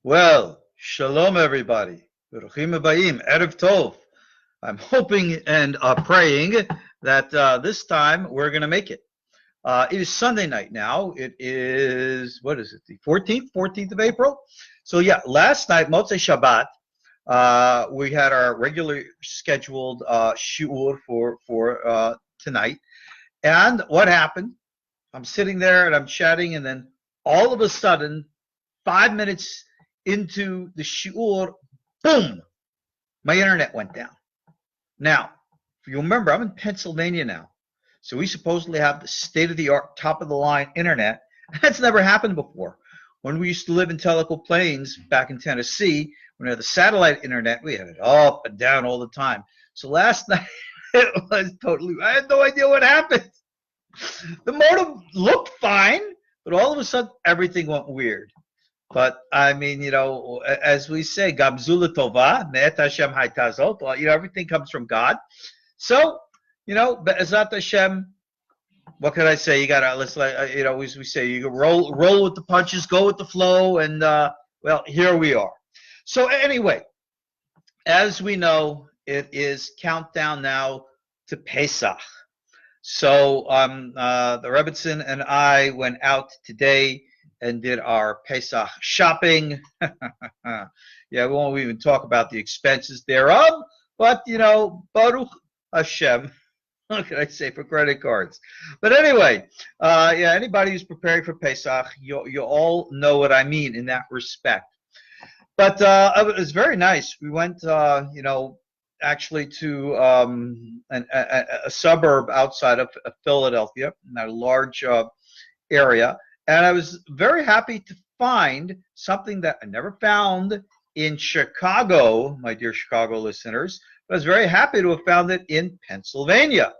Well, shalom everybody. Baruchim habayim, Erev Tov. I'm hoping and praying that this time we're going to make it. It is Sunday night now. It is, what is it, the 14th of April? So yeah, last night, Motzei Shabbat, we had our regular scheduled shiur for tonight. And what happened? I'm sitting there and I'm chatting, and then all of a sudden, 5 minutes into the shiur, boom, my internet went down. Now, if you remember, I'm in Pennsylvania now, so we supposedly have the state-of-the-art, top-of-the-line internet. That's never happened before. When we used to live in Tellico Plains back in Tennessee, when we had the satellite internet, we had it up and down all the time. So last night, it was totally, I had no idea what happened. The modem looked fine, but all of a sudden, everything went weird. But I mean, as we say, Gamzula Tova, Me'et Hashem Haitazot, everything comes from God. So, Be'ezat Hashem, what can I say? You gotta, as we say, you roll with the punches, go with the flow, and well, here we are. So anyway, as we know, it is countdown now to Pesach. So the Rebbitzin and I went out today and did our Pesach shopping. Yeah, we won't even talk about the expenses thereof, but, Baruch Hashem, what can I say, for credit cards. But anyway, yeah, anybody who's preparing for Pesach, you all know what I mean in that respect. But it was very nice. We went, actually to a suburb outside of Philadelphia, in a large area. And I was very happy to find something that I never found in Chicago, my dear Chicago listeners, but I was very happy to have found it in Pennsylvania.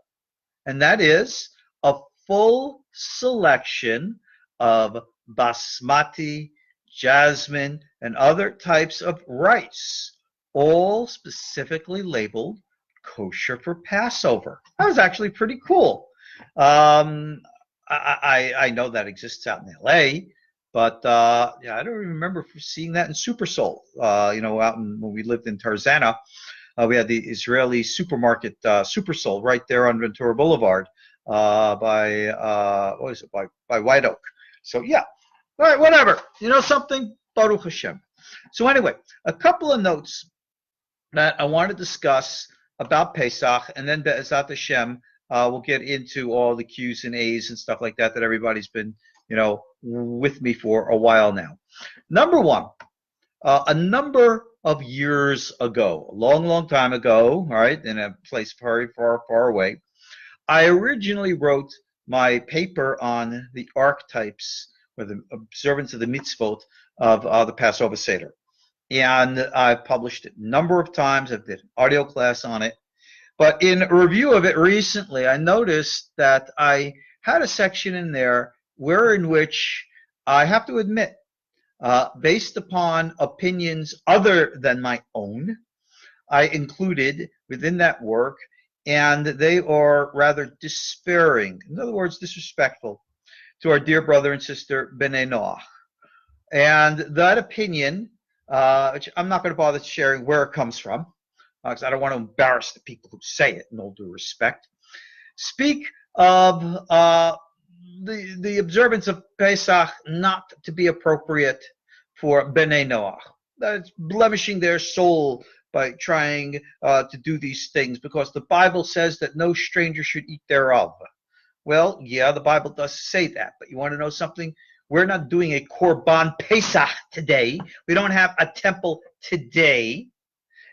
And that is a full selection of basmati, jasmine, and other types of rice, all specifically labeled kosher for Passover. That was actually pretty cool. I know that exists out in LA, but yeah, I don't remember seeing that in Super Soul. Out when we lived in Tarzana, we had the Israeli supermarket Super Soul right there on Ventura Boulevard by White Oak. So yeah, all right, whatever. Something, Baruch Hashem. So anyway, a couple of notes that I want to discuss about Pesach, and then Be'ezat Hashem, we'll get into all the Q's and A's and stuff like that everybody's been, with me for a while now. Number one, a number of years ago, a long, long time ago, all right, in a place very far, far away, I originally wrote my paper on the archetypes or the observance of the mitzvot of the Passover Seder. And I published it a number of times. I did an audio class on it. But in a review of it recently, I noticed that I had a section in there in which I have to admit, based upon opinions other than my own, I included within that work, and they are rather despairing, in other words, disrespectful to our dear brother and sister Benei. And that opinion, which I'm not going to bother sharing where it comes from, because I don't want to embarrass the people who say it, in all due respect, speak of the observance of Pesach not to be appropriate for Benei Noach. That's blemishing their soul by trying to do these things, because the Bible says that no stranger should eat thereof. Well, yeah, the Bible does say that, but you want to know something? We're not doing a Korban Pesach today. We don't have a temple today.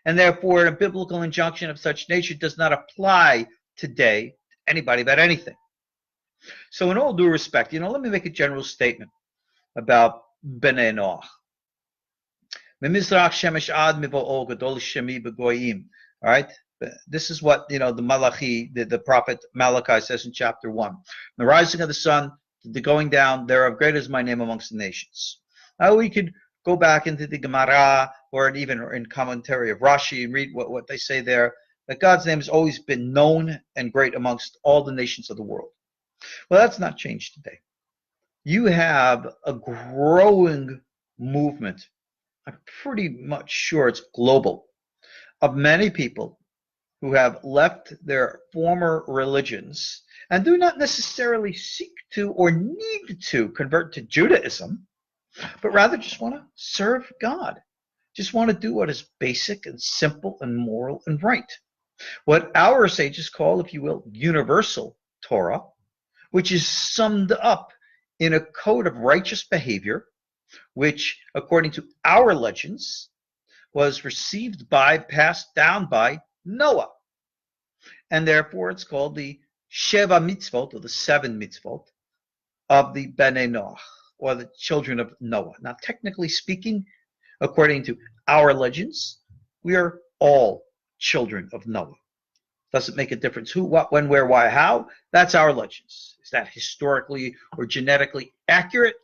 And therefore, a biblical injunction of such nature does not apply today to anybody about anything. So in all due respect, let me make a general statement about Benei Noach. All right? This is what, the Malachi, the prophet Malachi says in chapter 1. The rising of the sun, the going down thereof, great is my name amongst the nations. Now we could go back into the Gemara or even in commentary of Rashi and read what they say there, that God's name has always been known and great amongst all the nations of the world. Well, that's not changed today. You have a growing movement I'm pretty much sure it's global, of many people who have left their former religions and do not necessarily seek to or need to convert to Judaism, but rather just want to serve God, just want to do what is basic and simple and moral and right. What our sages call, if you will, universal Torah, which is summed up in a code of righteous behavior, which, according to our legends, was received by, passed down by Noah. And therefore it's called the Sheva Mitzvot, or the 7 mitzvot, of the Benei Noach, or the children of Noah. Now, technically speaking, according to our legends, we are all children of Noah. Doesn't make a difference who, what, when, where, why, how. That's our legends. Is that historically or genetically accurate?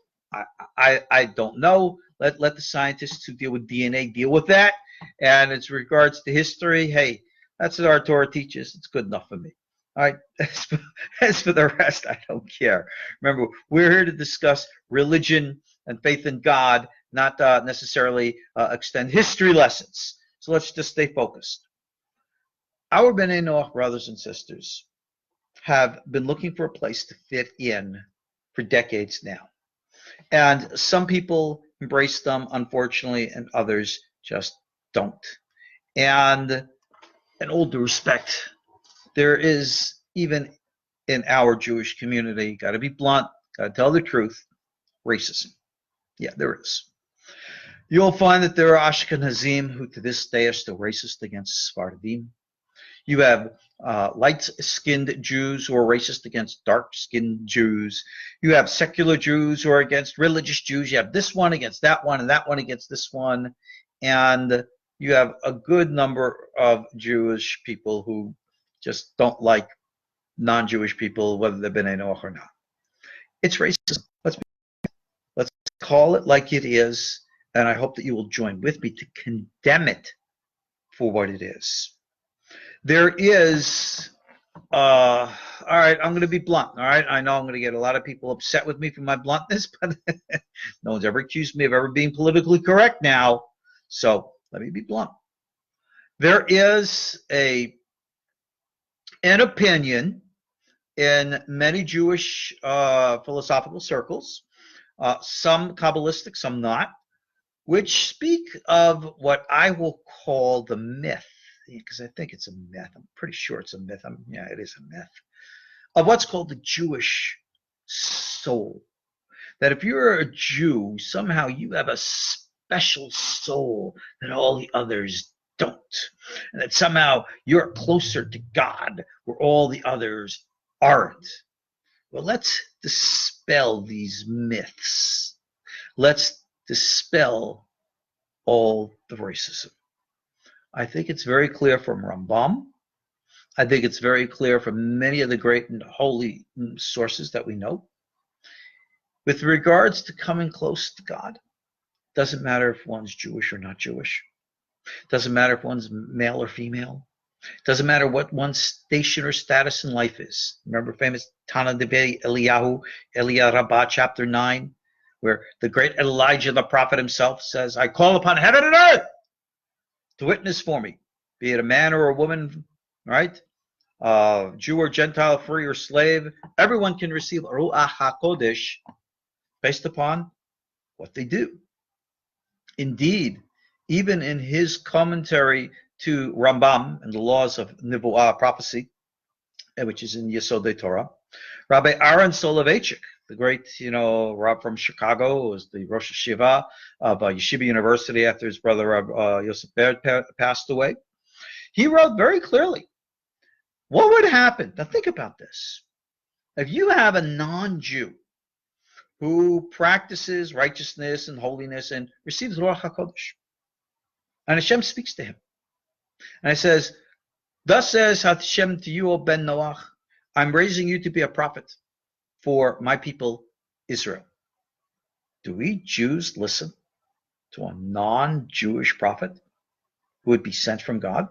I don't know. Let the scientists who deal with DNA deal with that. And as regards to history, hey, that's what our Torah teaches. It's good enough for me. All right. As for the rest, I don't care. Remember, we're here to discuss religion and faith in God, not necessarily extend history lessons. So let's just stay focused. Our Benei Noach brothers and sisters have been looking for a place to fit in for decades now. And some people embrace them, unfortunately, and others just don't. And in all due respect, there is, even in our Jewish community, got to be blunt, got to tell the truth, racism. Yeah, there is. You'll find that there are Ashkenazim who to this day are still racist against Sephardim. You have light-skinned Jews who are racist against dark-skinned Jews. You have secular Jews who are against religious Jews. You have this one against that one and that one against this one. And you have a good number of Jewish people who just don't like non-Jewish people, whether they've been Benei or not. It's racism. Let's call it like it is, and I hope that you will join with me to condemn it for what it is. There is, all right, I'm going to be blunt, all right? I know I'm going to get a lot of people upset with me for my bluntness, but no one's ever accused me of ever being politically correct now, so let me be blunt. There is an opinion in many Jewish philosophical circles, some Kabbalistic, some not, which speak of what I will call the myth, because I think it's a myth. I'm pretty sure it's a myth. Yeah, it is a myth, of what's called the Jewish soul. That if you're a Jew, somehow you have a special soul that all the others don't. And that somehow you're closer to God where all the others aren't. Well, let's dispel these myths. Let's dispel all the racism. I think it's very clear from Rambam. I think it's very clear from many of the great and holy sources that we know. With regards to coming close to God, doesn't matter if one's Jewish or not Jewish. Doesn't matter if one's male or female. Doesn't matter what one's station or status in life is. Remember famous Tana Debe Eliyahu, Eliyahu Rabbah, chapter 9, where the great Elijah, the prophet himself, says, I call upon heaven and earth to witness for me, be it a man or a woman, right? Jew or Gentile, free or slave. Everyone can receive Ruach HaKodesh based upon what they do. Indeed, even in his commentary to Rambam and the laws of Nibu'ah, prophecy, which is in Yesodei Torah, Rabbi Aaron Soloveitchik, the great, Rab from Chicago, was the Rosh Hashiva of Yeshiva University after his brother Yosef Baird passed away. He wrote very clearly, what would happen? Now think about this. If you have a non-Jew who practices righteousness and holiness and receives Ruach HaKodesh, and Hashem speaks to him, and it says, thus says Hashem to you, O Ben Noach, I'm raising you to be a prophet for my people Israel. Do we Jews listen to a non-Jewish prophet who would be sent from God?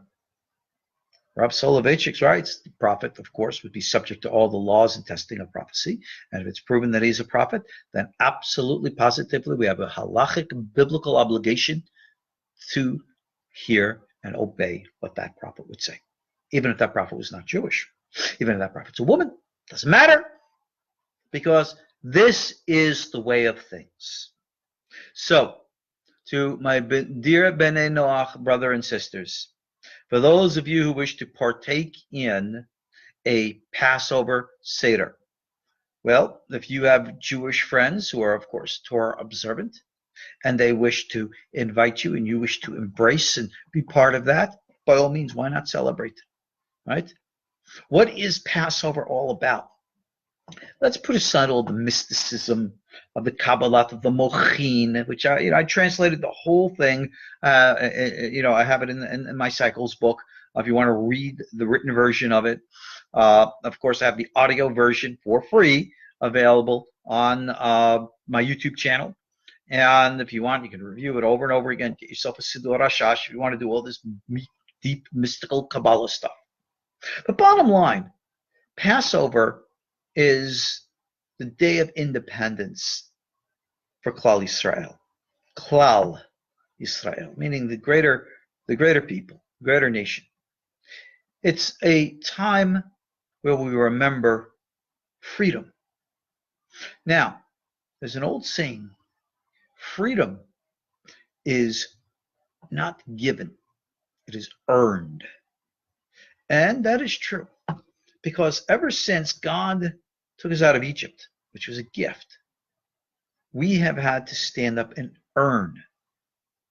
Rab Soloveitchik writes, the prophet, of course, would be subject to all the laws and testing of prophecy. And if it's proven that he's a prophet, then absolutely, positively, we have a halachic biblical obligation to hear and obey what that prophet would say. Even if that prophet was not Jewish, even if that prophet's a woman, doesn't matter, because this is the way of things. So, to my dear Benei Noach brother and sisters, for those of you who wish to partake in a Passover Seder, well, if you have Jewish friends who are, of course, Torah observant, and they wish to invite you and you wish to embrace and be part of that, by all means, why not celebrate? Right? What is Passover all about? Let's put aside all the mysticism of the Kabbalah, of the Mochin, which I translated the whole thing. I have it in my Cycles book. If you want to read the written version of it, of course, I have the audio version for free available on my YouTube channel. And if you want, you can review it over and over again. Get yourself a Siddur Rashash if you want to do all this deep mystical Kabbalah stuff. But bottom line, Passover is the day of independence for Klal Yisrael. Klal Yisrael, meaning the greater people, greater nation. It's a time where we remember freedom. Now, there's an old saying, freedom is not given, it is earned. And that is true, because ever since God took us out of Egypt, which was a gift, we have had to stand up and earn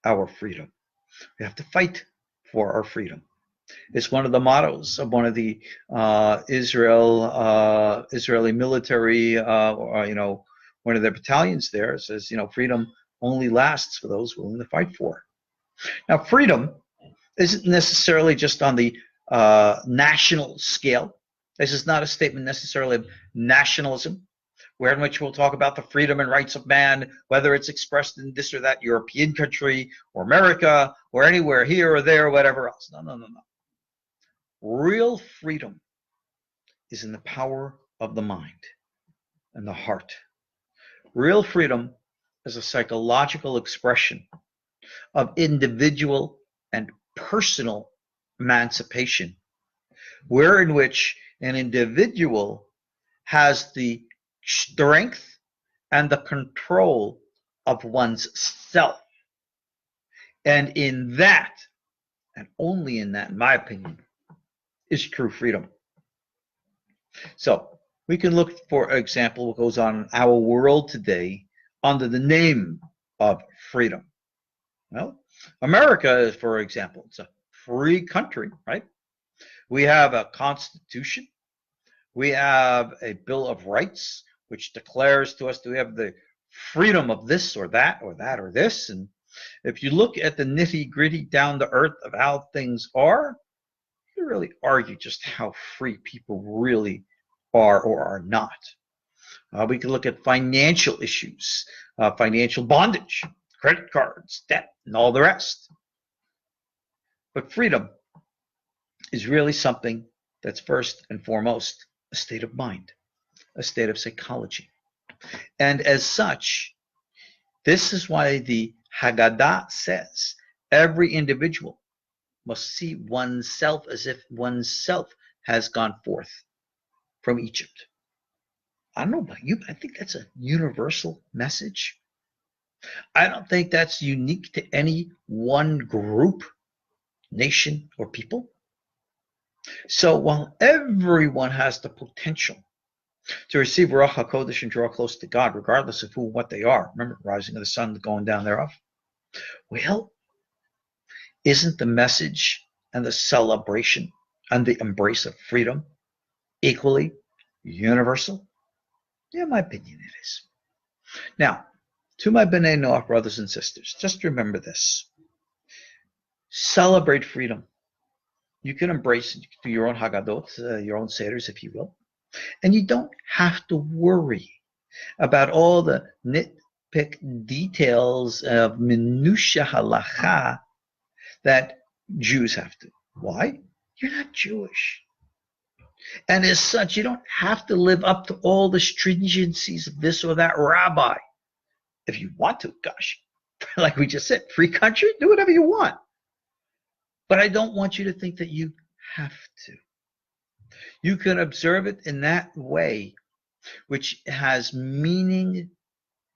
our freedom. We have to fight for our freedom. It's one of the mottos of one of the Israeli military, one of their battalions there. It says, freedom only lasts for those willing to fight for it. Now, freedom isn't necessarily just on the national scale. This is not a statement necessarily of nationalism, in which we'll talk about the freedom and rights of man, whether it's expressed in this or that European country or America or anywhere here or there or whatever else. No. Real freedom is in the power of the mind and the heart. Real freedom is a psychological expression of individual and personal emancipation, in which an individual has the strength and the control of one's self. And in that, and only in that, in my opinion, is true freedom. So we can look, for example, what goes on in our world today under the name of freedom. Well, America, for example, it's a free country, right? We have a constitution. We have a Bill of Rights, which declares to us that we have the freedom of this or that or that or this. And if you look at the nitty-gritty, down to earth of how things are, you really argue just how free people really are or are not. We can look at financial issues, financial bondage, credit cards, debt, and all the rest. But freedom is really something that's first and foremost a state of mind, a state of psychology. And as such, this is why the Haggadah says every individual must see oneself as if oneself has gone forth from Egypt. I don't know about you, but I think that's a universal message. I don't think that's unique to any one group, nation, or people. So while everyone has the potential to receive Ruach HaKodesh and draw close to God, regardless of who and what they are, remember, rising of the sun, the going down thereof, well, isn't the message and the celebration and the embrace of freedom equally universal? Yeah, in my opinion, it is. Now, to my Benei Noach brothers and sisters, just remember this. Celebrate freedom. You can embrace it. You can do your own Haggadot, your own Seders, if you will. And you don't have to worry about all the nitpick details of Minusha Halacha that Jews have to. Why? You're not Jewish. And as such, you don't have to live up to all the stringencies of this or that rabbi. If you want to, gosh, Like we just said, free country, do whatever you want. But I don't want you to think that you have to. You can observe it in that way, which has meaning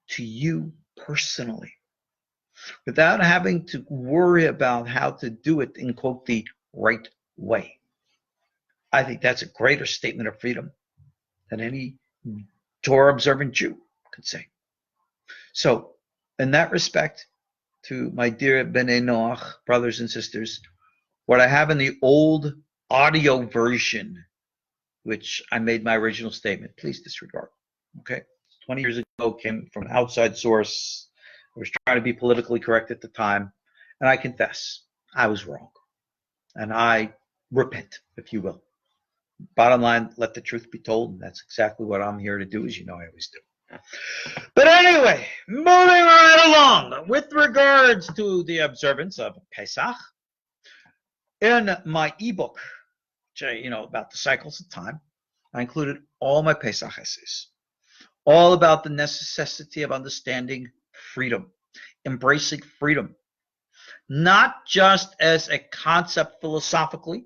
to you personally, without having to worry about how to do it in, quote, the right way. I think that's a greater statement of freedom than any Torah observant Jew could say. So, in that respect, to my dear Benei Noach brothers and sisters, what I have in the old audio version, which I made my original statement, please disregard. Okay? 20 years ago, came from an outside source. I was trying to be politically correct at the time, and I confess, I was wrong. And I repent, if you will. Bottom line, let the truth be told, and that's exactly what I'm here to do, as you know I always do. But anyway, moving right along, with regards to the observance of Pesach, in my ebook, about the cycles of time, I included all my Pesach essays, all about the necessity of understanding freedom, embracing freedom, not just as a concept philosophically,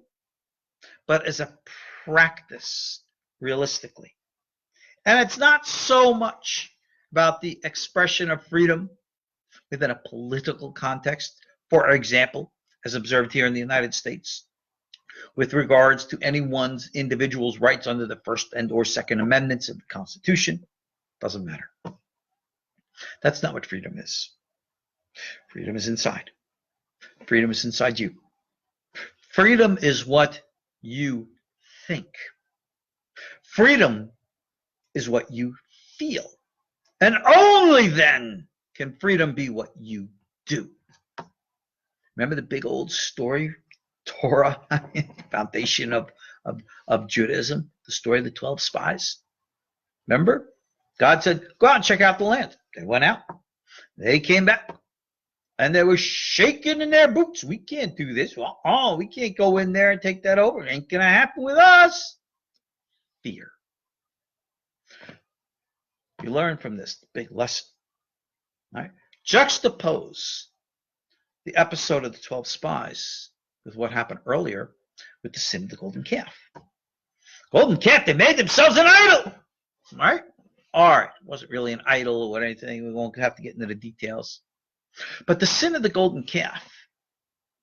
but as a practice realistically. And it's not so much about the expression of freedom within a political context, for example, as observed here in the United States, with regards to anyone's individual's rights under the First and or Second Amendments of the Constitution. Doesn't matter. That's not what freedom is. Freedom is inside. Freedom is inside you. Freedom is what you think. Freedom is what you feel. And only then can freedom be what you do. Remember the big old story, Torah, foundation of Judaism, the story of the 12 spies? Remember? God said, go out and check out the land. They went out. They came back. And they were shaking in their boots. We can't do this. We can't go in there and take that over. It ain't going to happen with us. Fear. You learn from this big lesson. Right? Juxtapose the episode of the 12 spies with what happened earlier with the sin of the golden calf. Golden calf, they made themselves an idol. Right? All right. It wasn't really an idol or anything. We won't have to get into the details. But the sin of the golden calf,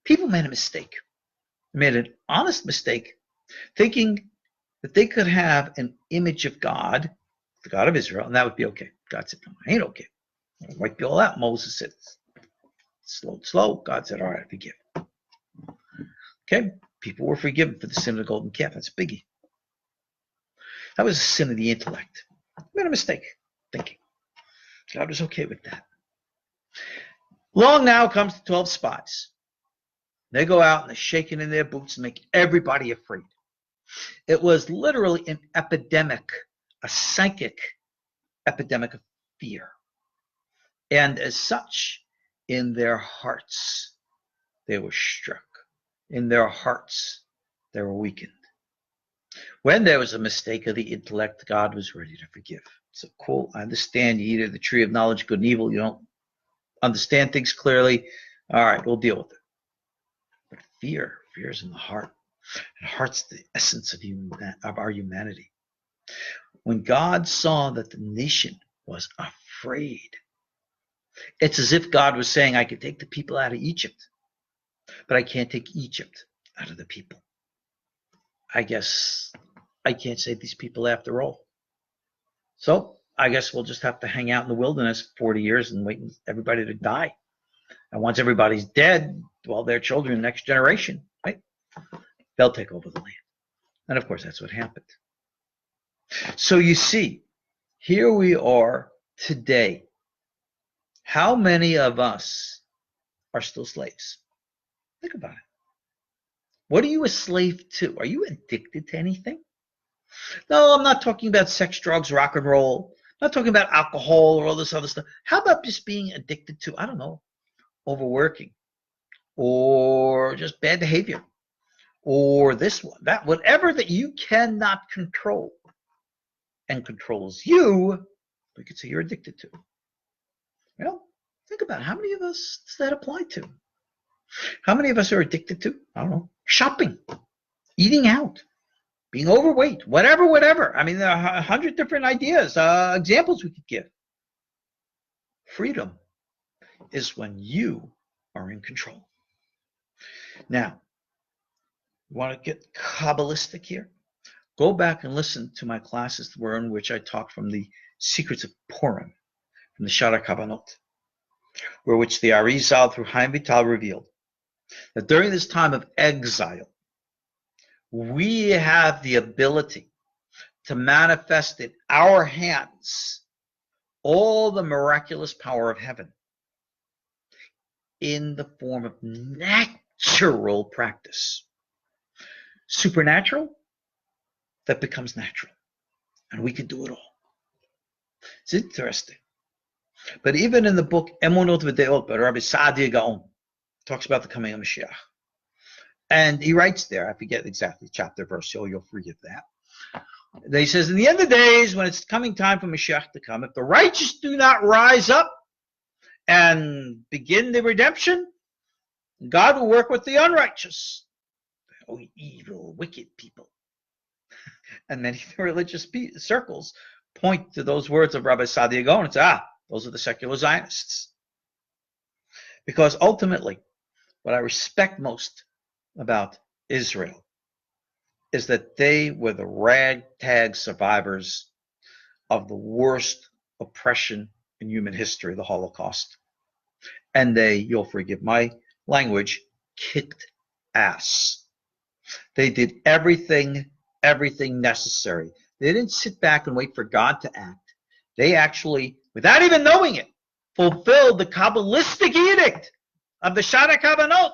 people made a mistake. They made an honest mistake, thinking that they could have an image of God, the God of Israel, and that would be okay. God said, no, it ain't okay. I'll wipe you all out. Moses said, slow. God said, all right, forgive. Okay? People were forgiven for the sin of the golden calf. That's a biggie. That was a sin of the intellect. Made a mistake thinking. God was okay with that. Along now comes the 12 spies. They go out and they're shaking in their boots and make everybody afraid. It was literally an epidemic, a psychic epidemic of fear. And as such, in their hearts, they were struck. In their hearts, they were weakened. When there was a mistake of the intellect, God was ready to forgive. So cool, I understand you eat of the tree of knowledge, good and evil. You don't understand things clearly. All right, we'll deal with it. But fear is in the heart. And heart's the essence of our humanity. When God saw that the nation was afraid, it's as if God was saying, I could take the people out of Egypt, but I can't take Egypt out of the people. I guess I can't save these people after all. So I guess we'll just have to hang out in the wilderness for 40 years and wait for everybody to die. And once everybody's dead, well, their children, next generation, right? They'll take over the land. And of course, that's what happened. So you see, here we are today. How many of us are still slaves? Think about it. What are you a slave to? Are you addicted to anything? No, I'm not talking about sex, drugs, rock and roll. I'm not talking about alcohol or all this other stuff. How about just being addicted to, I don't know, overworking or just bad behavior or this one, that, whatever that you cannot control and controls you, we could say you're addicted to. Well, Think about it. How many of us does that apply to? How many of us are addicted to, I don't know, shopping, eating out, being overweight, whatever. I mean, there are 100 different ideas, examples we could give. Freedom is when you are in control. Now, you want to get Kabbalistic here? Go back and listen to my classes in which I talked from the secrets of Purim, from the Shara Kabbanot, where which the Ariel through Chaim Vital revealed that during this time of exile, we have the ability to manifest in our hands all the miraculous power of heaven in the form of natural practice. Supernatural, that becomes natural. And we can do it all. It's interesting. But even in the book Emunot V'Deot by Rabbi Saadia Gaon, talks about the coming of Mashiach. And he writes there, I forget exactly chapter, verse, so you'll forgive that. He says, in the end of days, when it's coming time for Mashiach to come, if the righteous do not rise up and begin the redemption, God will work with the unrighteous. Oh, evil, wicked people. And many religious circles point to those words of Rabbi Saadia Gaon and say, those are the secular Zionists. Because ultimately, what I respect most about Israel is that they were the ragtag survivors of the worst oppression in human history, the Holocaust. And they, you'll forgive my language, kicked ass. They did everything necessary. They didn't sit back and wait for God to act. They actually, without even knowing it, fulfilled the Kabbalistic edict of the Shara Kabbanot.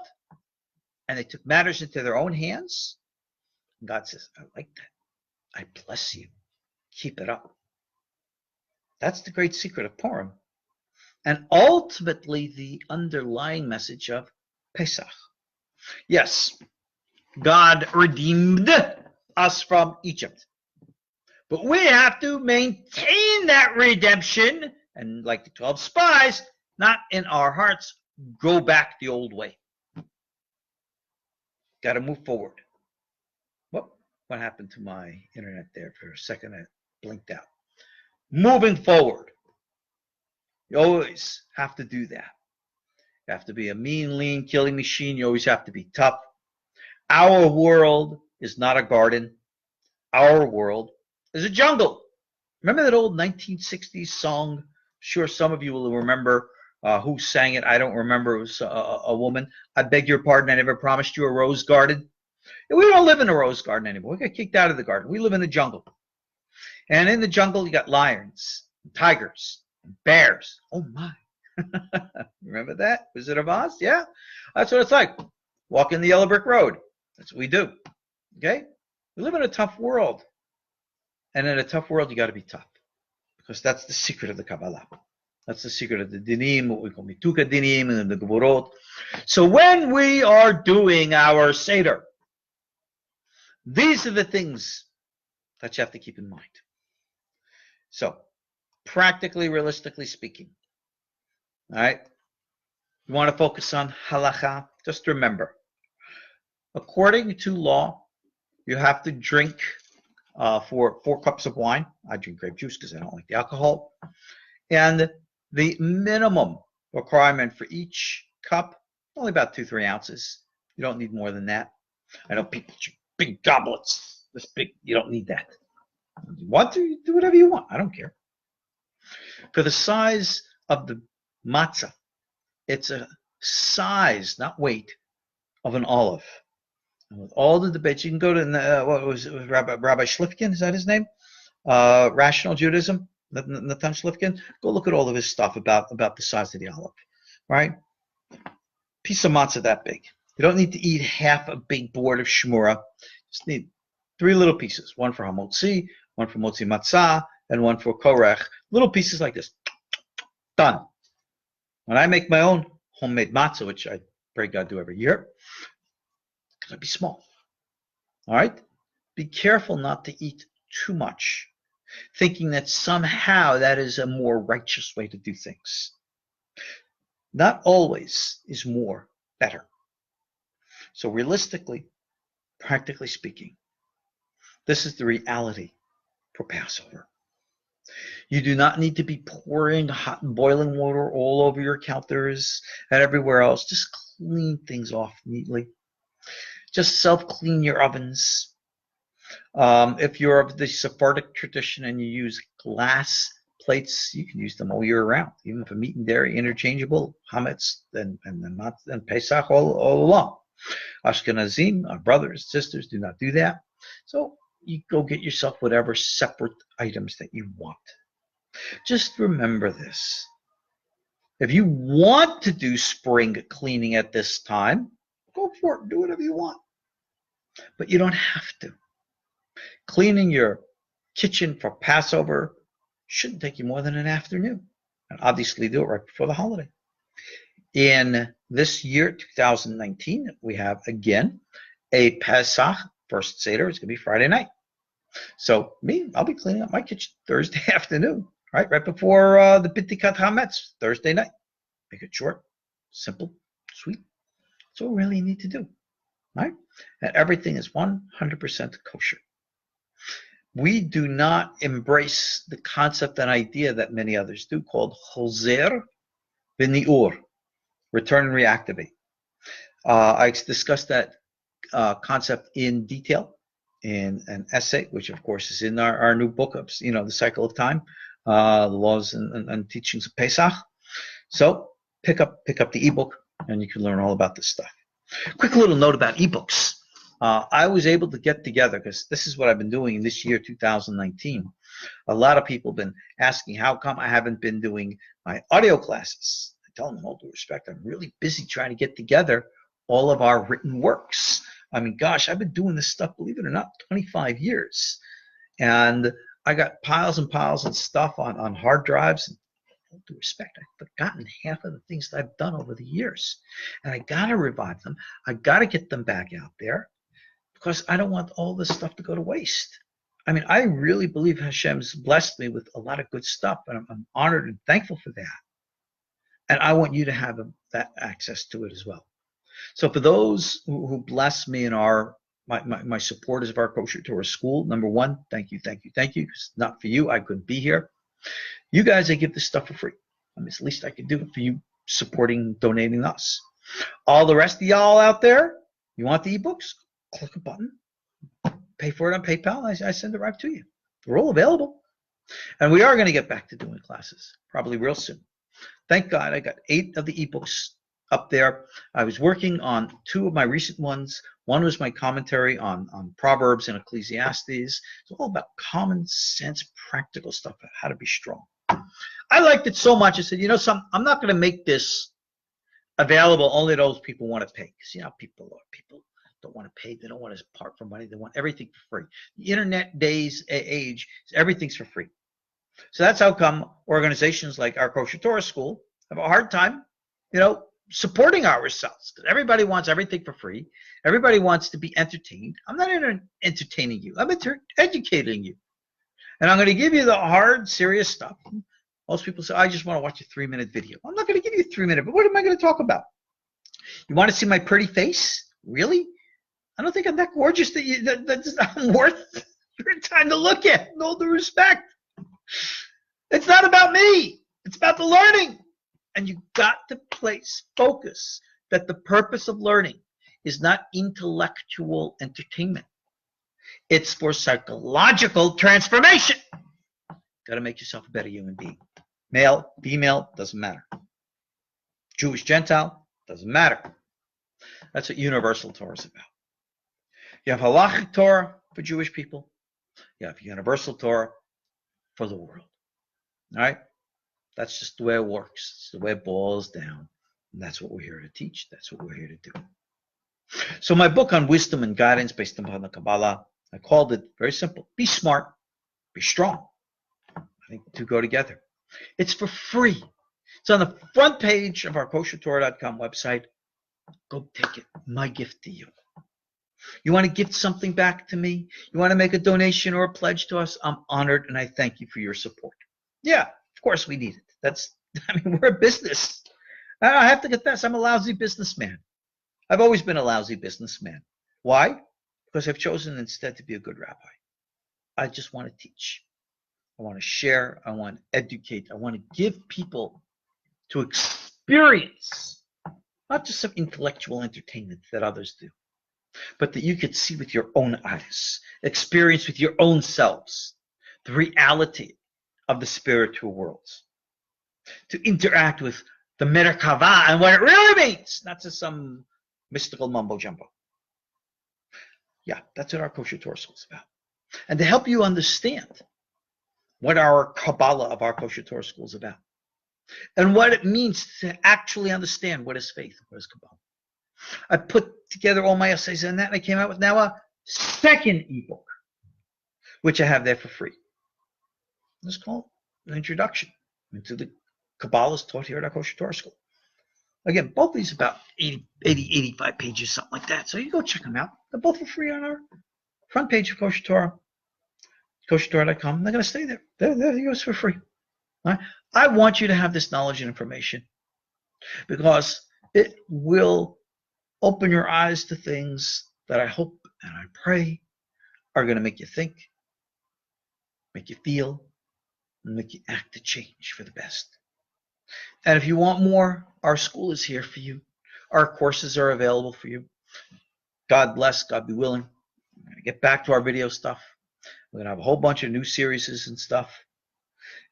And they took matters into their own hands. And God says, I like that. I bless you. Keep it up. That's the great secret of Purim. And ultimately the underlying message of Pesach. Yes, God redeemed us from Egypt. But we have to maintain that redemption, and like the 12 spies, not in our hearts, go back the old way. Got to move forward. What happened to my internet there for a second? It blinked out. Moving forward. You always have to do that. You have to be a mean, lean, killing machine. You always have to be tough. Our world is not a garden. Our world is a jungle. Remember that old 1960s song? I'm sure some of you will remember who sang it. I don't remember. It was a woman. I beg your pardon. I never promised you a rose garden. We don't live in a rose garden anymore. We got kicked out of the garden. We live in a jungle. And in the jungle, you got lions, and tigers, and bears. Oh, my. Remember that? Wizard of Oz? Yeah. That's what it's like. Walking the yellow brick road. That's what we do. Okay? We live in a tough world. And in a tough world, you got to be tough. Because that's the secret of the Kabbalah. That's the secret of the dinim, what we call mituka dinim, and the geburot. So when we are doing our Seder, these are the things that you have to keep in mind. So, practically, realistically speaking, all right, you want to focus on halacha, just remember, according to law, you have to drink for 4 cups of wine. I drink grape juice because I don't like the alcohol. And the minimum requirement for each cup, only about 2-3 ounces. You don't need more than that. I know people drink big goblets, this big. You don't need that. You want to, you do whatever you want. I don't care. For the size of the matzah, it's a size, not weight, of an olive. And with all the debates, you can go to what was Rabbi Shlifkin, is that his name? Rational Judaism, Natan Shlifkin. Go look at all of his stuff about the size of the olive, right? Piece of matzah that big. You don't need to eat half a big board of shmura. Just need 3 little pieces. One for hamotzi, one for motzi matzah, and one for korech. Little pieces like this. Done. When I make my own homemade matzah, which I pray God do every year, it's going to be small. All right? Be careful not to eat too much, thinking that somehow that is a more righteous way to do things. Not always is more better. So realistically, practically speaking, this is the reality for Passover. You do not need to be pouring hot and boiling water all over your counters and everywhere else. Just clean things off neatly. Just self-clean your ovens. If you're of the Sephardic tradition and you use glass plates, you can use them all year round, even for meat and dairy, interchangeable, chametz, and Pesach all along. Ashkenazim, our brothers and sisters, do not do that. So you go get yourself whatever separate items that you want. Just remember this. If you want to do spring cleaning at this time, go for it. Do whatever you want. But you don't have to. Cleaning your kitchen for Passover shouldn't take you more than an afternoon. And obviously do it right before the holiday. In this year, 2019, we have, again, a Pesach first Seder. It's going to be Friday night. So I'll be cleaning up my kitchen Thursday afternoon, right before the B'tikat Hametz, Thursday night. Make it short, simple, sweet. That's what we really need to do, right? And everything is 100% kosher. We do not embrace the concept and idea that many others do called chozer v'ni'ur, return and reactivate. I discussed that concept in detail in an essay, which of course is in our new book of, the cycle of time, the laws and teachings of Pesach. So pick up the ebook and you can learn all about this stuff. Quick little note about ebooks. I was able to get together, because this is what I've been doing in this year, 2019. A lot of people have been asking how come I haven't been doing my audio classes. I tell them in all due respect, I'm really busy trying to get together all of our written works. I mean, gosh, I've been doing this stuff, believe it or not, 25 years. And I got piles and piles of stuff on hard drives. And with all due respect, I've forgotten half of the things that I've done over the years. And I got to revive them. I got to get them back out there, because I don't want all this stuff to go to waste. I mean, I really believe Hashem's blessed me with a lot of good stuff, and I'm honored and thankful for that. And I want you to have that access to it as well. So for those who bless me and my supporters of our KosherTorah school, number one, thank you. Because not for you, I couldn't be here. You guys, I give this stuff for free. I mean, it's the least I can do for you supporting, donating us. All the rest of y'all out there, you want the ebooks? Click a button, pay for it on PayPal, I send it right to you. We're all available. And we are going to get back to doing classes, probably real soon. Thank God I got 8 of the ebooks up there. I was working on 2 of my recent ones. One was my commentary on Proverbs and Ecclesiastes. It's all about common sense, practical stuff, how to be strong. I liked it so much, I said, I'm not going to make this available only to those people who want to pay. Because, people don't want to pay. They don't want to part from money. They want everything for free. The internet age, everything's for free. So that's how come organizations like our KosherTorah school have a hard time, supporting ourselves. Because everybody wants everything for free. Everybody wants to be entertained. I'm not entertaining you. I'm educating you. And I'm going to give you the hard, serious stuff. Most people say, I just want to watch a 3-minute video. I'm not going to give you a 3-minute, but what am I going to talk about? You want to see my pretty face? Really? I don't think I'm that gorgeous that I'm worth your time to look at, with all due respect. It's not about me. It's about the learning. And you got to place focus that the purpose of learning is not intellectual entertainment. It's for psychological transformation. Got to make yourself a better human being. Male, female, doesn't matter. Jewish, Gentile, doesn't matter. That's what universal Torah is about. You have halachic Torah for Jewish people. You have universal Torah for the world. All right? That's just the way it works. It's the way it boils down. And that's what we're here to teach. That's what we're here to do. So my book on wisdom and guidance based upon the Kabbalah, I called it very simple. Be smart. Be strong. I think the two go together. It's for free. It's on the front page of our KosherTorah.com website. Go take it. My gift to you. You want to gift something back to me? You want to make a donation or a pledge to us? I'm honored and I thank you for your support. Yeah, of course we need it. We're a business. I have to confess, I'm a lousy businessman. I've always been a lousy businessman. Why? Because I've chosen instead to be a good rabbi. I just want to teach. I want to share. I want to educate. I want to give people to experience, not just some intellectual entertainment that others do, but that you could see with your own eyes, experience with your own selves the reality of the spiritual worlds, to interact with the Merkava and what it really means, not just some mystical mumbo jumbo. Yeah, that's what our KosherTorah school is about. And to help you understand what our Kabbalah of our KosherTorah school is about, and what it means to actually understand what is faith, what is Kabbalah. I put together all my essays on that, and I came out with now a second ebook, which I have there for free. It's called An Introduction into the Kabbalahs taught here at our KosherTorah school. Again, both these about 80, 85 pages, something like that. So you go check them out. They're both for free on our front page of KosherTorah, KosherTorah.com. They're going to stay there. There you go, for free. All right? I want you to have this knowledge and information because it will open your eyes to things that I hope and I pray are going to make you think, make you feel, and make you act to change for the best. And if you want more, our school is here for you. Our courses are available for you. God bless, God be willing. We're going to get back to our video stuff. We're going to have a whole bunch of new series and stuff.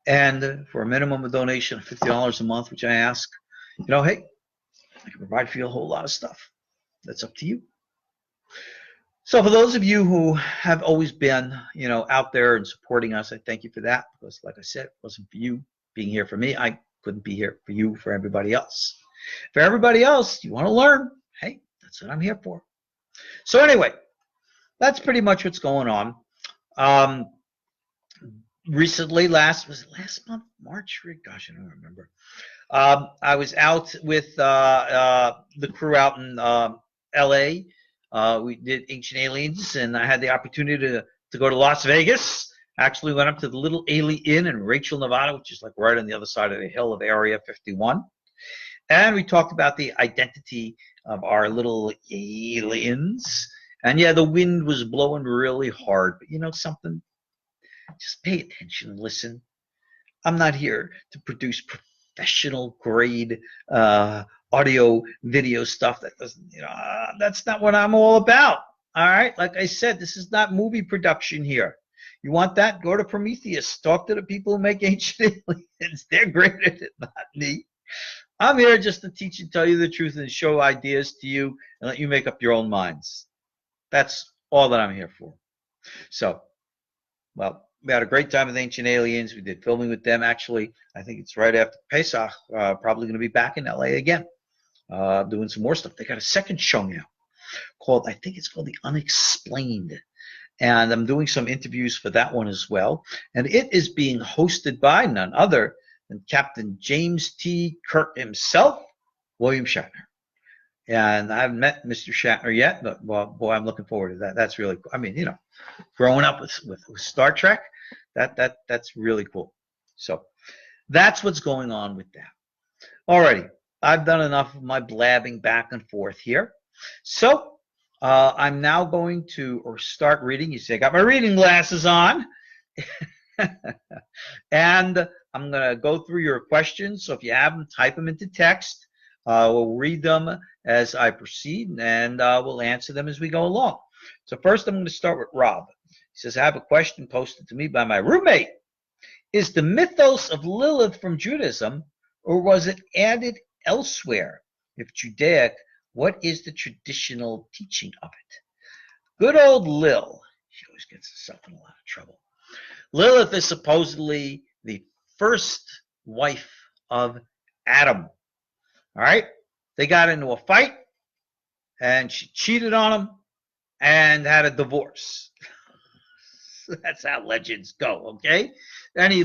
And for a minimum of donation of $50 a month, which I ask, hey, I can provide for you a whole lot of stuff. That's up to you. So for those of you who have always been, out there and supporting us, I thank you for that. Because like I said, it wasn't for you being here for me. I couldn't be here for you, for everybody else. For everybody else, you want to learn, hey, that's what I'm here for. So anyway, that's pretty much what's going on. Recently, last month, March? Gosh, I don't remember. I was out with the crew out in L.A. We did Ancient Aliens, and I had the opportunity to go to Las Vegas. Actually went up to the Little Alien Inn in Rachel, Nevada, which is like right on the other side of the hill of Area 51. And we talked about the identity of our little aliens. And yeah, the wind was blowing really hard. But something? Just pay attention and listen. I'm not here to produce professional grade audio, video stuff that doesn't, that's not what I'm all about. All right. Like I said, this is not movie production here. You want that? Go to Prometheus. Talk to the people who make Ancient Aliens. They're great at it, not me. I'm here just to teach and tell you the truth and show ideas to you and let you make up your own minds. That's all that I'm here for. So, well, we had a great time with Ancient Aliens. We did filming with them. Actually, I think it's right after Pesach. Probably going to be back in LA again, doing some more stuff. They got a second show now I think it's called The Unexplained. And I'm doing some interviews for that one as well. And it is being hosted by none other than Captain James T. Kirk himself, William Shatner. And I haven't met Mr. Shatner yet, but well, boy, I'm looking forward to that. That's really cool. I mean, growing up with Star Trek, that's really cool. So that's what's going on with that. Alrighty, I've done enough of my blabbing back and forth here. So I'm now going to start reading. You see, I got my reading glasses on. And I'm going to go through your questions. So if you have them, type them into text. We'll read them as I proceed, and we'll answer them as we go along. So first I'm going to start with Rob. He says, I have a question posted to me by my roommate. Is the mythos of Lilith from Judaism, or was it added elsewhere? If Judaic, what is the traditional teaching of it? Good old Lil. She always gets herself in a lot of trouble. Lilith is supposedly the first wife of Adam. All right? They got into a fight, and she cheated on him and had a divorce. That's how legends go, okay? Any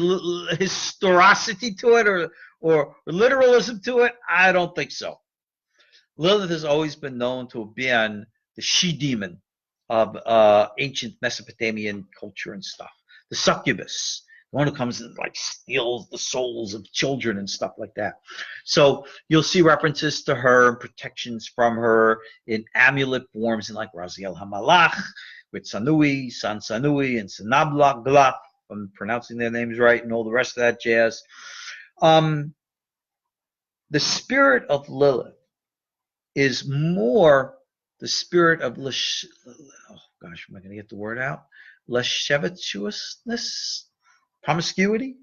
historicity to it or literalism to it? I don't think so. Lilith has always been known to have been the she-demon of ancient Mesopotamian culture and stuff. The succubus, one who comes and like steals the souls of children and stuff like that. So you'll see references to her and protections from her in amulet forms in like Raziel Hamalach with Sanui, San Sanui, and Sanablak, if I'm pronouncing their names right, and all the rest of that jazz. The spirit of Lilith is more the spirit of am I going to get the word out? Lasciviousness, promiscuity,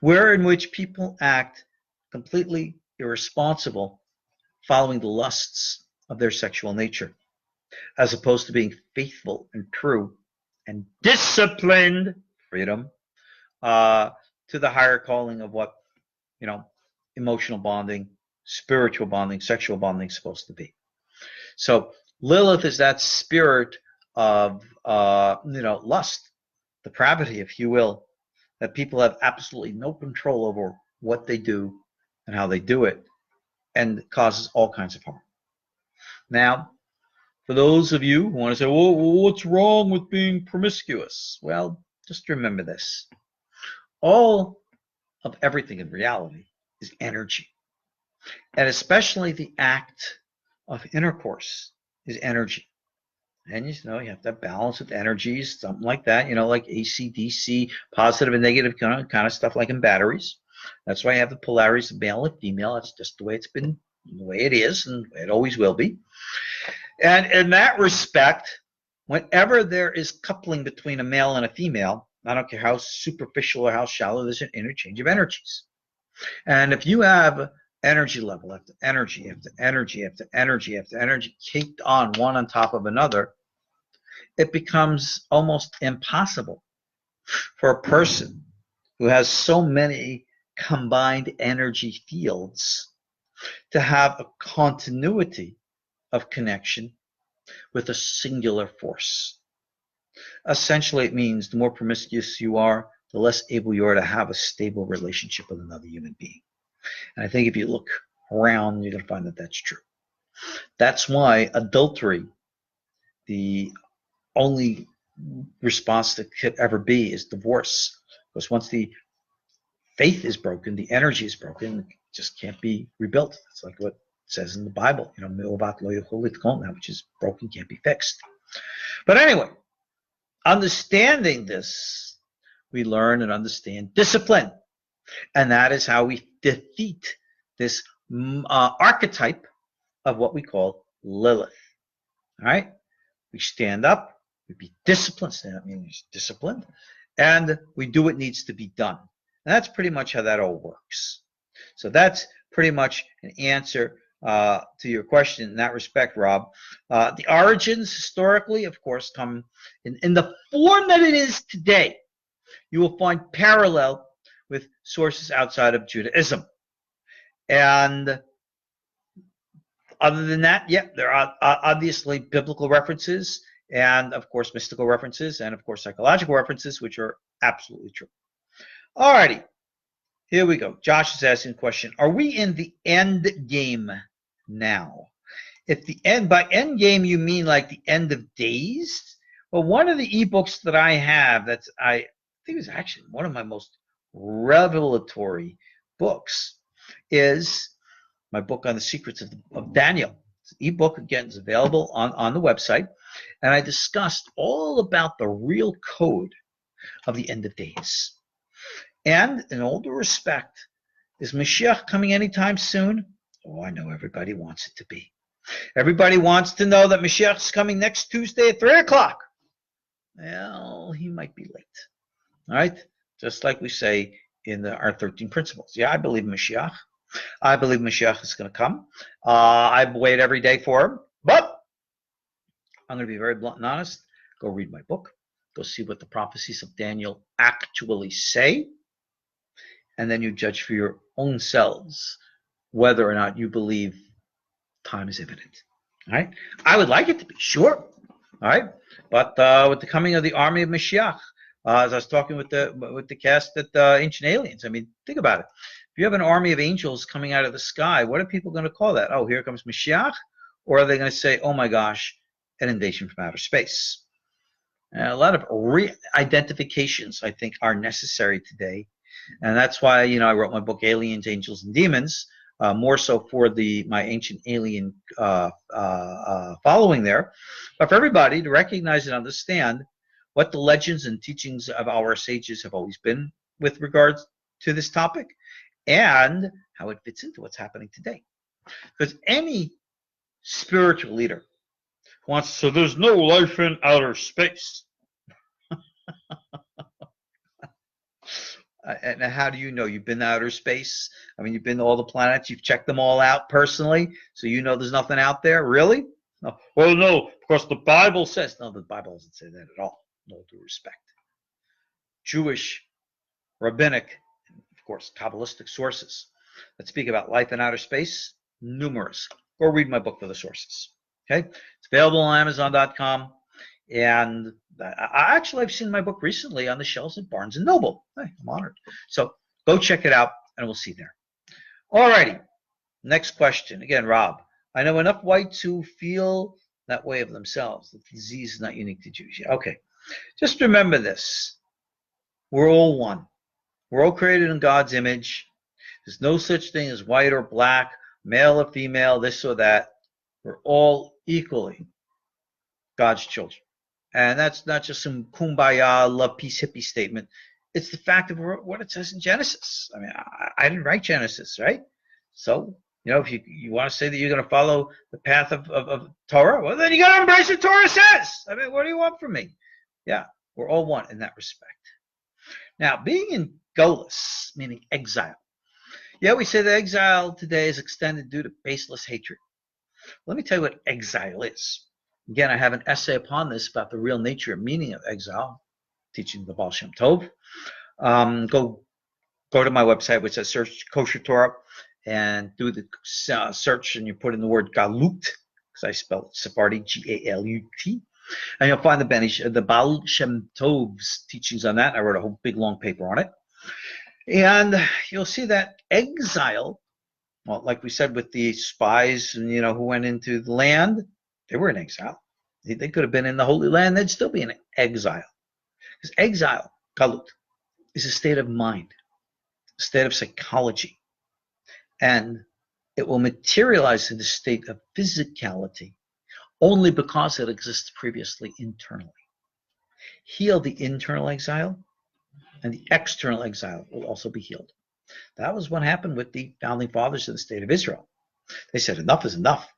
where in which people act completely irresponsible, following the lusts of their sexual nature, as opposed to being faithful and true and disciplined, freedom, to the higher calling of what, emotional bonding, spiritual bonding, sexual bonding is supposed to be. So Lilith is that spirit of, lust, depravity, if you will, that people have absolutely no control over what they do and how they do it, and causes all kinds of harm. Now, for those of you who want to say, well, what's wrong with being promiscuous? Well, just remember this. All of everything in reality is energy. And especially the act of intercourse is energy. And you have to balance with energies, something like that, like AC, DC, positive and negative kind of stuff like in batteries. That's why I have the polarities of male and female. That's just the way it's been, the way it is, and it always will be. And in that respect, whenever there is coupling between a male and a female, I don't care how superficial or how shallow, there's an interchange of energies. And if you have energy level after energy after energy after energy after energy caked on one on top of another, it becomes almost impossible for a person who has so many combined energy fields to have a continuity of connection with a singular force. Essentially, it means the more promiscuous you are, the less able you are to have a stable relationship with another human being. And I think if you look around, you're going to find that that's true. That's why adultery, the only response that could ever be, is divorce. Because once the faith is broken, the energy is broken, it just can't be rebuilt. It's like what it says in the Bible, which is broken, can't be fixed. But anyway, understanding this, we learn and understand discipline. And that is how we defeat this archetype of what we call Lilith. All right? We stand up, we be disciplined. That means disciplined. And we do what needs to be done. And that's pretty much how that all works. So that's pretty much an answer to your question in that respect, Rob. The origins historically, of course, come in the form that it is today. You will find parallel with sources outside of Judaism. And other than that, there are obviously biblical references, and of course mystical references, and of course psychological references, which are absolutely true. Alrighty, here we go. Josh is asking a question. Are we in the end game now? If by end game you mean like the end of days? Well, one of the ebooks that I have, I think is actually one of my most revelatory books, is my book on the secrets of Daniel. It's an ebook, again, is available on the website, and I discussed all about the real code of the end of days. And in all due respect, is Mashiach coming anytime soon? Oh, I know everybody wants it to be. Everybody wants to know that Mashiach is coming next Tuesday at 3 o'clock. Well, he might be late. All right? Just like we say in our 13 principles. Yeah, I believe Mashiach. I believe Mashiach is going to come. I wait every day for him. But I'm going to be very blunt and honest. Go read my book. Go see what the prophecies of Daniel actually say. And then you judge for your own selves whether or not you believe time is imminent. All right? I would like it to be, sure. All right? But with the coming of the army of Mashiach, as I was talking with the cast at Ancient Aliens, I mean, think about it. If you have an army of angels coming out of the sky, what are people going to call that? Oh, here comes Mashiach? Or are they going to say, oh my gosh, an invasion from outer space? And a lot of re-identifications, I think, are necessary today. And that's why, I wrote my book, Aliens, Angels, and Demons, more so for my ancient alien following there, but for everybody to recognize and understand what the legends and teachings of our sages have always been with regards to this topic and how it fits into what's happening today. Because any spiritual leader wants to say there's no life in outer space. And how do you know? You've been to outer space? I mean, you've been to all the planets. You've checked them all out personally, so you know there's nothing out there? Really? No. Well, no, because the Bible says. No, the Bible doesn't say that at all. No due respect. Jewish, rabbinic, and of course, Kabbalistic sources that speak about life in outer space, numerous. Go read my book for the sources. Okay? It's available on Amazon.com. And I've seen my book recently on the shelves at Barnes & Noble. Hey, I'm honored. So go check it out, and we'll see you there. All righty. Next question. Again, Rob. I know enough whites who feel that way of themselves. The disease is not unique to Jews. Yeah, okay. Just remember this. We're all one. We're all created in God's image. There's no such thing as white or black, male or female, this or that. We're all equally God's children. And that's not just some kumbaya, love, peace, hippie statement. It's the fact of what it says in Genesis. I mean, I didn't write Genesis, right? So, if you want to say that you're going to follow the path of Torah, well, then you got to embrace what Torah says. I mean, what do you want from me? Yeah, we're all one in that respect. Now, being in Golus, meaning exile. Yeah, we say that exile today is extended due to baseless hatred. Let me tell you what exile is. Again, I have an essay upon this about the real nature and meaning of exile, teaching the Baal Shem Tov. Go to my website, which says search KosherTorah, and do the search, and you put in the word galut, because I spell it Sephardi, G-A-L-U-T, and you'll find the Baal Shem Tov's teachings on that. I wrote a whole big long paper on it, and you'll see that exile. Well, like we said with the spies, and who went into the land. They were in exile. They could have been in the Holy Land. They'd still be in exile. Because exile, galut, is a state of mind, a state of psychology. And it will materialize in the state of physicality only because it exists previously internally. Heal the internal exile, and the external exile will also be healed. That was what happened with the founding fathers of the state of Israel. They said, enough is enough.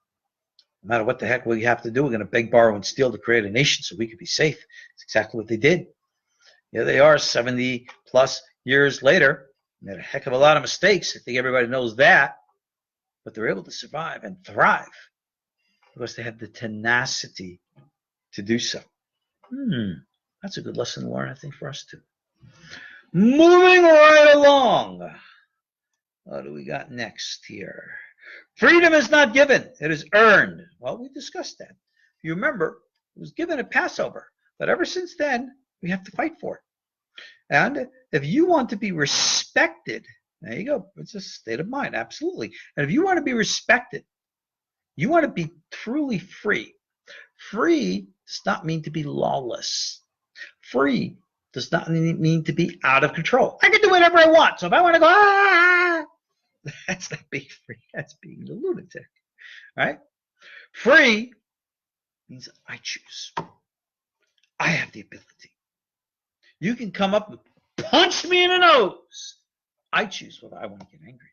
No matter what the heck we have to do, we're going to beg, borrow, and steal to create a nation so we could be safe. It's exactly what they did. Here they are 70 plus years later. Made a heck of a lot of mistakes. I think everybody knows that. But they're able to survive and thrive because they have the tenacity to do so. That's a good lesson to learn, I think, for us too. Moving right along. What do we got next here? Freedom is not given, it is earned. Well, we discussed that. If you remember, it was given at Passover. But ever since then, we have to fight for it. And if you want to be respected, there you go. It's a state of mind, absolutely. And if you want to be respected, you want to be truly free. Free does not mean to be lawless. Free does not mean to be out of control. I can do whatever I want. So if I want to go, that's not being free. That's being a lunatic, right? Free means I choose. I have the ability. You can come up and punch me in the nose. I choose whether I want to get angry.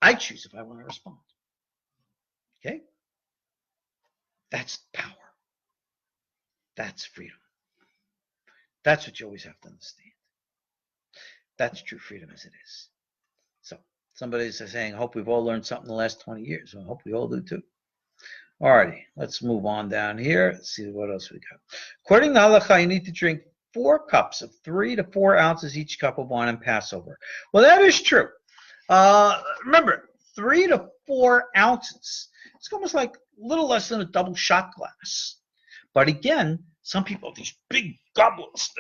I choose if I want to respond. Okay? That's power. That's freedom. That's what you always have to understand. That's true freedom as it is. So, somebody's saying, I hope we've all learned something in the last 20 years. Well, I hope we all do too. Alrighty, let's move on down here. Let's see what else we got. According to Halacha, you need to drink 4 cups of 3 to 4 ounces each cup of wine in Passover. Well, that is true. Remember, 3 to 4 ounces. It's almost like a little less than a double shot glass. But again, some people have these big goblets.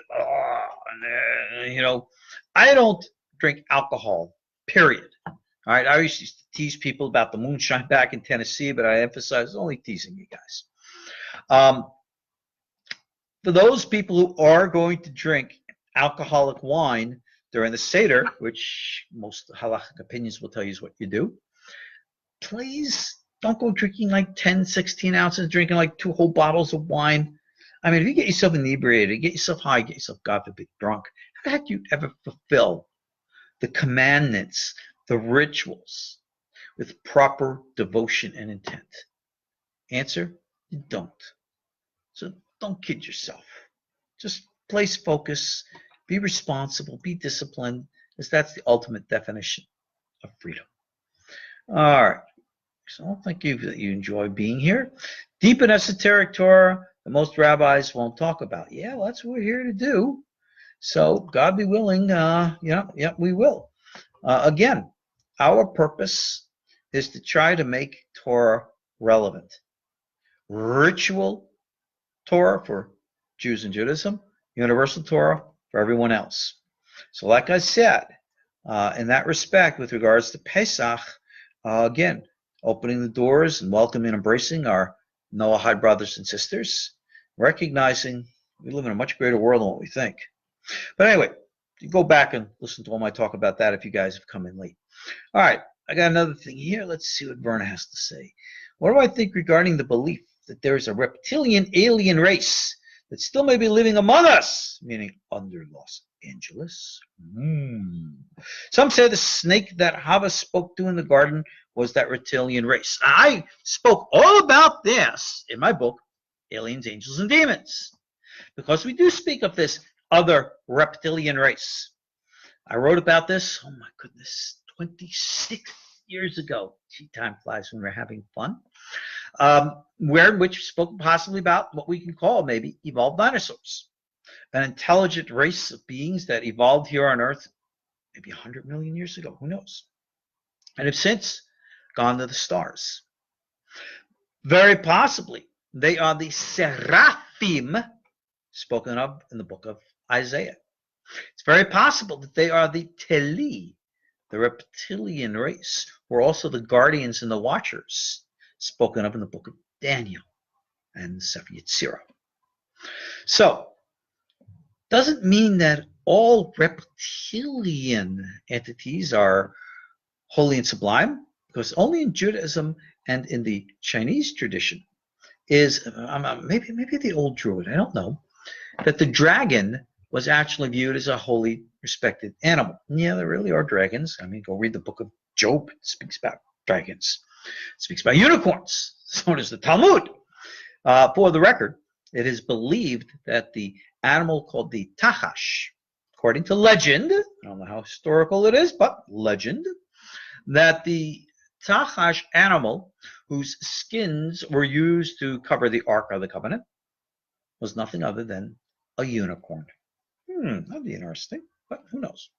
I don't drink alcohol, period. All right, I used to tease people about the moonshine back in Tennessee, but I emphasize only teasing you guys. For those people who are going to drink alcoholic wine during the Seder, which most halachic opinions will tell you is what you do, please don't go drinking like 10, 16 ounces, drinking like 2 whole bottles of wine. I mean, if you get yourself inebriated, get yourself high, get yourself, God forbid, drunk, how the heck do you ever fulfill the commandments, the rituals, with proper devotion and intent? Answer, you don't. So don't kid yourself. Just place focus, be responsible, be disciplined, because that's the ultimate definition of freedom. All right. So thank you that you enjoy being here. Deep and esoteric Torah that most rabbis won't talk about. Yeah, well, that's what we're here to do. So God be willing, we will. Again, our purpose is to try to make Torah relevant. Ritual Torah for Jews and Judaism, universal Torah for everyone else. So like I said, in that respect, with regards to Pesach, again, opening the doors and welcoming and embracing our Noahide brothers and sisters, recognizing we live in a much greater world than what we think. But anyway, you go back and listen to all my talk about that if you guys have come in late. All right, I got another thing here. Let's see what Verna has to say. What do I think regarding the belief that there is a reptilian alien race that still may be living among us, meaning under Los Angeles? Some say the snake that Hava spoke to in the garden was that reptilian race. I spoke all about this in my book, Aliens, Angels, and Demons, because we do speak of this other reptilian race. I wrote about this, oh my goodness, 26 years ago. Gee, time flies when we're having fun. Which spoke possibly about what we can call maybe evolved dinosaurs, an intelligent race of beings that evolved here on Earth maybe 100 million years ago, who knows, and have since gone to the stars. Very possibly they are the seraphim spoken of in the book of Isaiah. It's very possible that they are the Teli, the reptilian race, who are also the guardians and the watchers spoken of in the book of Daniel and Sefer Yetzirah. So, doesn't mean that all reptilian entities are holy and sublime, because only in Judaism and in the Chinese tradition is, maybe the old Druid, I don't know, that the dragon was actually viewed as a holy, respected animal. And yeah, there really are dragons. I mean, go read the book of Job. It speaks about dragons. It speaks about unicorns. So does the Talmud. For the record, it is believed that the animal called the Tachash, according to legend, I don't know how historical it is, but legend, that the Tachash animal, whose skins were used to cover the Ark of the Covenant, was nothing other than a unicorn. That'd be interesting, but who knows?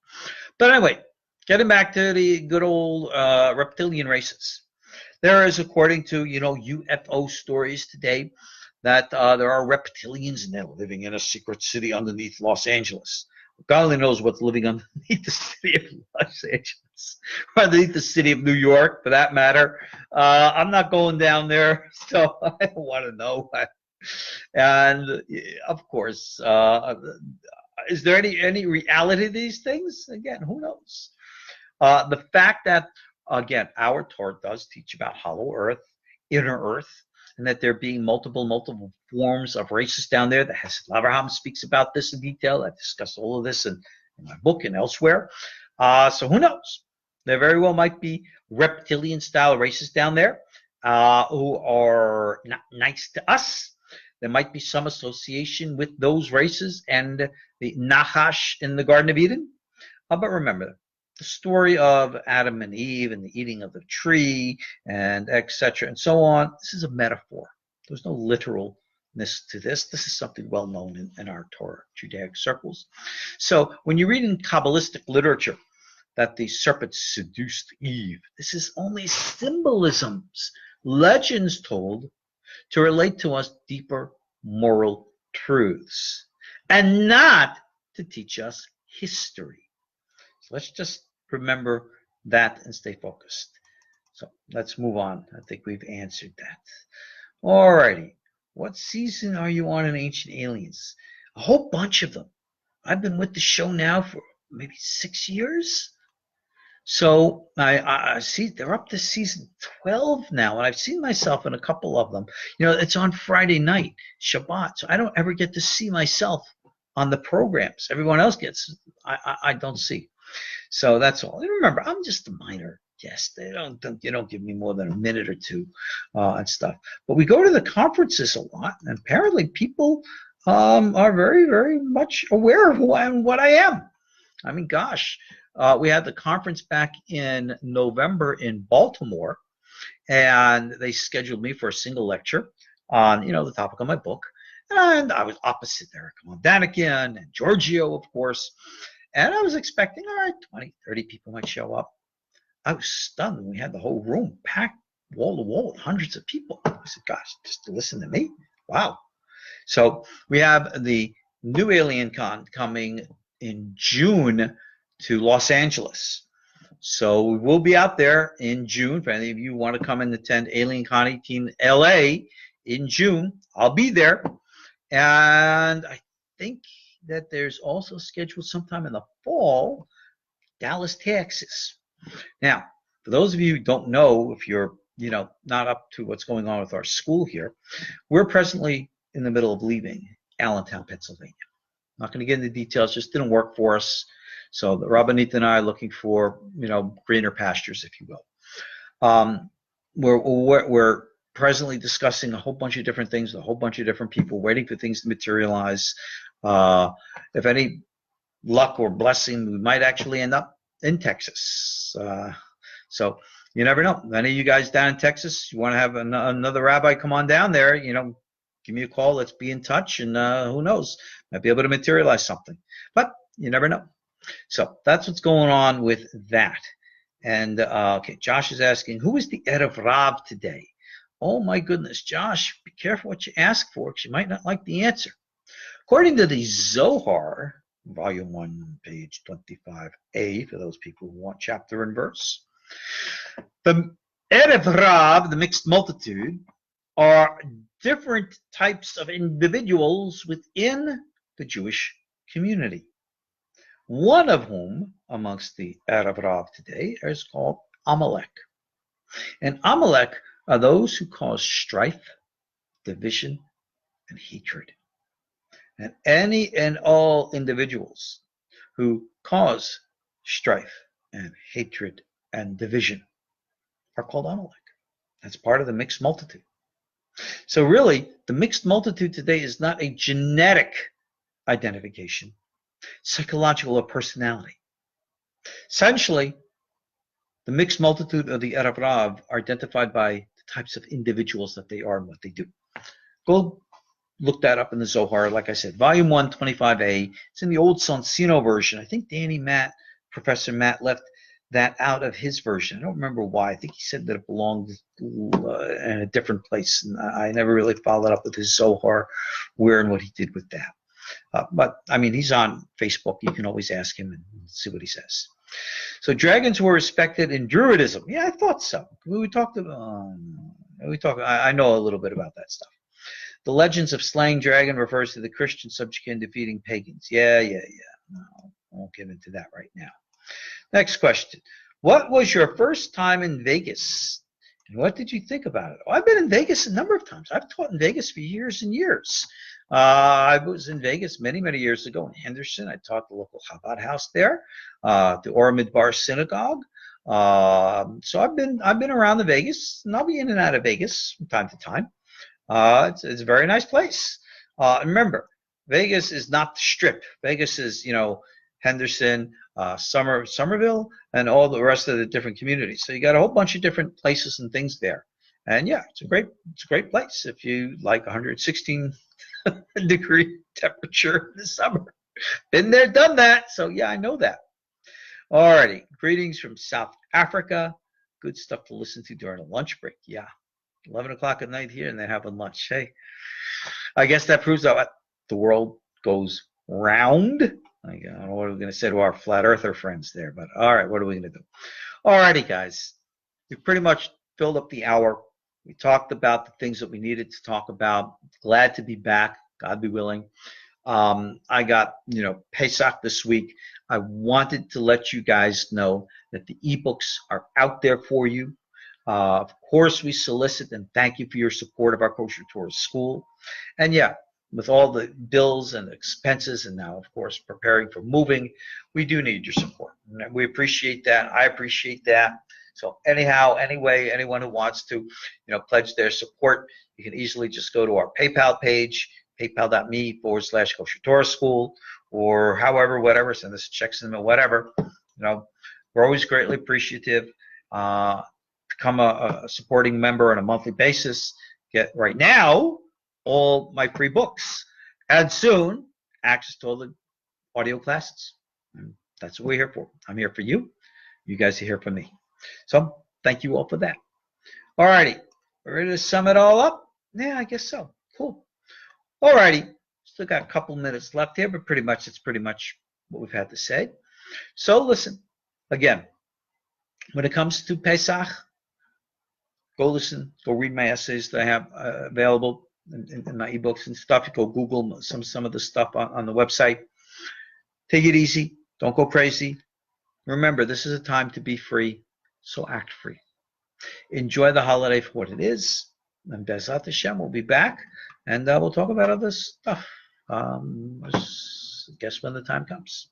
But anyway, getting back to the good old reptilian races. There is, according to, UFO stories today, that there are reptilians and they're living in a secret city underneath Los Angeles. God only knows what's living underneath the city of Los Angeles, or underneath the city of New York, for that matter. I'm not going down there, so I don't want to know. And of course, is there any reality to these things? Again, who knows? The fact that, again, our Torah does teach about hollow earth, inner earth, and that there being multiple forms of races down there. The Hesed Abraham speaks about this in detail. I discussed all of this in my book and elsewhere. So who knows? There very well might be reptilian-style races down there who are not nice to us. There might be some association with those races and the Nachash in the Garden of Eden. But remember, the story of Adam and Eve and the eating of the tree and etc. and so on, this is a metaphor. There's no literalness to this. This is something well known in our Torah, Judaic circles. So when you read in Kabbalistic literature that the serpent seduced Eve, this is only symbolisms, legends told to relate to us deeper moral truths and not to teach us history. So let's just remember that and stay focused. So let's move on. I think we've answered that. All righty. what season are you on in Ancient Aliens? A whole bunch of them. I've been with the show now for maybe 6 years. So I see they're up to season 12 now, and I've seen myself in a couple of them. It's on Friday night, Shabbat, so I don't ever get to see myself on the programs. Everyone else gets. I don't see. So that's all. And remember, I'm just a minor guest. You don't give me more than a minute or two and stuff. But we go to the conferences a lot, and apparently people are very, very much aware of who I am and what I am. I mean, gosh. We had the conference back in November in Baltimore, and they scheduled me for a single lecture on, the topic of my book. And I was opposite Eric Mondanikian and Giorgio, of course. And I was expecting, all right, 20, 30 people might show up. I was stunned when we had the whole room packed wall to wall with hundreds of people. I said, gosh, just to listen to me? Wow. So we have the new Alien Con coming in June to Los Angeles. So we will be out there in June. For any of you who want to come and attend Alien Con 18 LA in June, I'll be there. And I think that there's also scheduled sometime in the fall, Dallas, Texas. Now, for those of you who don't know, if you're, not up to what's going on with our school here, we're presently in the middle of leaving Allentown, Pennsylvania. I'm not going to get into details, just didn't work for us. So the Rabbanit and I are looking for, greener pastures, if you will. We're presently discussing a whole bunch of different things with a whole bunch of different people, waiting for things to materialize. If any luck or blessing, we might actually end up in Texas. So you never know. Any of you guys down in Texas, you want to have another rabbi come on down there, give me a call. Let's be in touch, and who knows, might be able to materialize something. But you never know. So that's what's going on with that. And okay, Josh is asking, who is the Erev Rav today? Oh my goodness, Josh, be careful what you ask for, because you might not like the answer. According to the Zohar, volume 1, page 25a, for those people who want chapter and verse, the Erev Rav, the mixed multitude, are different types of individuals within the Jewish community. One of whom, amongst the Erev Rav today, is called Amalek. And Amalek are those who cause strife, division, and hatred. And any and all individuals who cause strife and hatred and division are called Amalek. That's part of the mixed multitude. So really, the mixed multitude today is not a genetic identification, psychological or personality. Essentially, the mixed multitude of the Erev Rav are identified by the types of individuals that they are and what they do. Go look that up in the Zohar. Like I said, volume 1, 25a. It's in the old Sonsino version. I think Professor Matt left that out of his version. I don't remember why. I think he said that it belonged in a different place. And I never really followed up with his Zohar, where and what he did with that. But, I mean, he's on Facebook. You can always ask him and see what he says. So dragons were respected in Druidism. Yeah, I thought so. I know a little bit about that stuff. The legends of slaying dragon refers to the Christian subject in defeating pagans. Yeah. No, I won't get into that right now. Next question. What was your first time in Vegas? And what did you think about it? Oh, I've been in Vegas a number of times. I've taught in Vegas for years and years. I was in Vegas many, many years ago in Henderson. I taught the local Chabad house there, the Or Midbar Synagogue. So I've been around the Vegas, and I'll be in and out of Vegas from time to time. It's a very nice place. Remember, Vegas is not the Strip. Vegas is, Henderson, Somerville, and all the rest of the different communities. So you got a whole bunch of different places and things there. And yeah, it's a great place if you like 116 degree temperature in the summer. Been there, done that. So yeah, I know that. Alrighty, greetings from South Africa. Good stuff to listen to during a lunch break. Yeah, 11 o'clock at night here, and they're having lunch. Hey, I guess that proves that the world goes round. I don't know what we're going to say to our flat earther friends there, but all right, what are we going to do? Alrighty, guys, we've pretty much filled up the hour. We talked about the things that we needed to talk about. Glad to be back, God be willing. I got, Pesach this week. I wanted to let you guys know that the ebooks are out there for you. Of course, we solicit and thank you for your support of our KosherTorah school. And yeah, with all the bills and expenses, and now, of course, preparing for moving, we do need your support. And we appreciate that. I appreciate that. So anyhow, anyway, anyone who wants to, pledge their support, you can easily just go to our PayPal page, paypal.me/KosherTorah school, or however, whatever, send us checks in or whatever. We're always greatly appreciative. Become a supporting member on a monthly basis. Get right now all my free books, and soon access to all the audio classes. And that's what we're here for. I'm here for you. You guys are here for me. So thank you all for that. All righty. We're ready to sum it all up? Yeah, I guess so. Cool. All righty. Still got a couple minutes left here, but it's pretty much what we've had to say. So listen, again, when it comes to Pesach, go listen, go read my essays that I have available in my ebooks and stuff. You go Google some of the stuff on the website. Take it easy. Don't go crazy. Remember, this is a time to be free, so act free. Enjoy the holiday for what it is. And Bezat Hashem will be back, and we'll talk about other stuff. I guess when the time comes.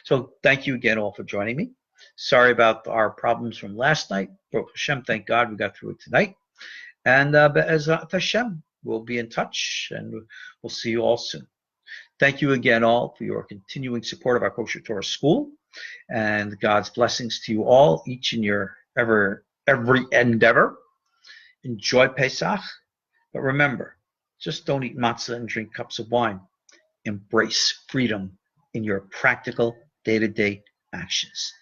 So thank you again all for joining me. Sorry about our problems from last night. Baruch Hashem, thank God we got through it tonight. And Be'ezrat Hashem, we'll be in touch, and we'll see you all soon. Thank you again all for your continuing support of our KosherTorah school, and God's blessings to you all, each in your every endeavor. Enjoy Pesach, but remember, just don't eat matzah and drink cups of wine. Embrace freedom in your practical day-to-day actions.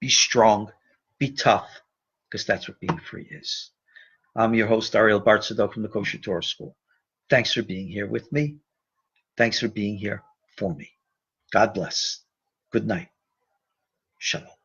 Be strong, be tough, because that's what being free is. I'm your host, Ariel Tzadok from the KosherTorah School. Thanks for being here with me. Thanks for being here for me. God bless. Good night. Shalom.